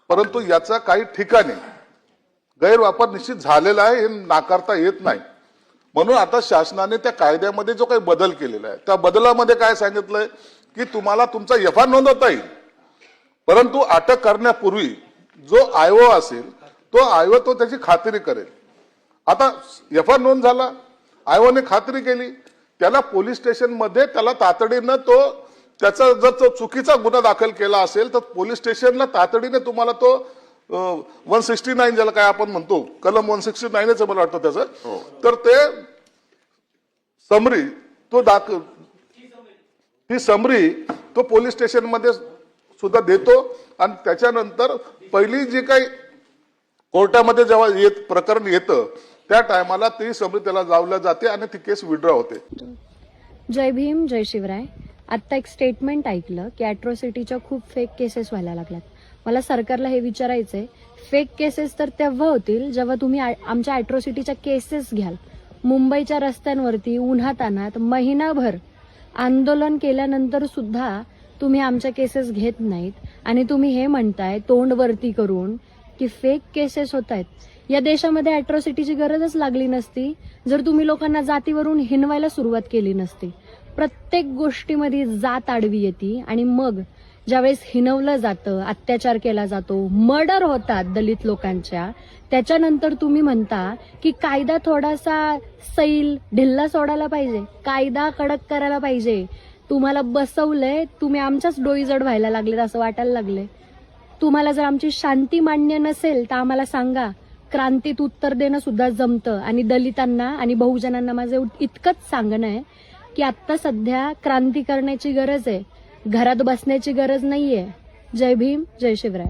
परंतु याचा काही ठिकाणी गैरवापर निश्चित झालेला आहे, हे नाकारता येत नाही. म्हणून आता शासनाने त्या कायद्यामध्ये जो काही बदल केलेला आहे त्या बदलामध्ये काय सांगितलंय की तुम्हाला तुमचा एफआर नोंदवता येईल, परंतु अटक करण्यापूर्वी जो आयओ असेल तो आयओ तो त्याची खात्री करेल. आता एफआर नोंद झाला, आयओने खात्री केली, त्याला पोलीस स्टेशन मध्ये त्याला तातडीनं तो त्याचा जर तो चुकीचा गुन्हा दाखल केला असेल तर पोलीस स्टेशनला तातडीने तुम्हाला तो 169 ज्याला काय आपण म्हणतो कलम 169 मला वाटतं त्याचं, तर ते समरी तो ती समरी तो पोलीस स्टेशन मध्ये सुद्धा देतो आणि त्याच्यानंतर पहिली जी काही कोर्टामध्ये जेव्हा प्रकरण येतं त्या टायमाला ती समरी त्याला जावल्या जाते आणि ती केस विड्रॉ होते. जय भीम, जय शिवराय. आत्ता एक स्टेटमेंट ऐकलं की अॅट्रॉसिटीच्या खूप फेक केसेस व्हायला लागल्यात. मला सरकारला हे विचारायचंय, फेक केसेस तर तेव्हा होतील जेव्हा तुम्ही आमच्या अॅट्रॉसिटीच्या केसेस घ्याल. मुंबईच्या रस्त्यांवरती उन्हातान्हात महिनाभर आंदोलन केल्यानंतर सुद्धा तुम्ही आमच्या केसेस घेत नाहीत आणि तुम्ही हे म्हणताय तोंड वरती करून की फेक केसेस होत आहेत. या देशामध्ये अॅट्रॉसिटीची गरजच लागली नसती जर तुम्ही लोकांना जातीवरून हिनवायला सुरुवात केली नसती. प्रत्येक गोष्टीमध्ये जात आडवी येते आणि मग ज्यावेळेस हिनवलं जातं, अत्याचार केला जातो, मर्डर होतात दलित लोकांच्या, त्याच्यानंतर तुम्ही म्हणता की कायदा थोडासा सैल ढिल्ला सोडायला पाहिजे, कायदा कडक करायला पाहिजे. तुम्हाला बसवलंय, तुम्ही आमच्याच डोईजड व्हायला लागलेत असं वाटायला लागले. तुम्हाला जर आमची शांती मान्य नसेल तर आम्हाला सांगा, क्रांतीत उत्तर देणं सुद्धा जमतं. आणि दलितांना आणि बहुजनांना माझं इतकंच सांगणं आहे की आत्ता सध्या क्रांती करण्याची गरज आहे, घरात बसण्याची गरज नाहीये. जय भीम, जय शिवराय.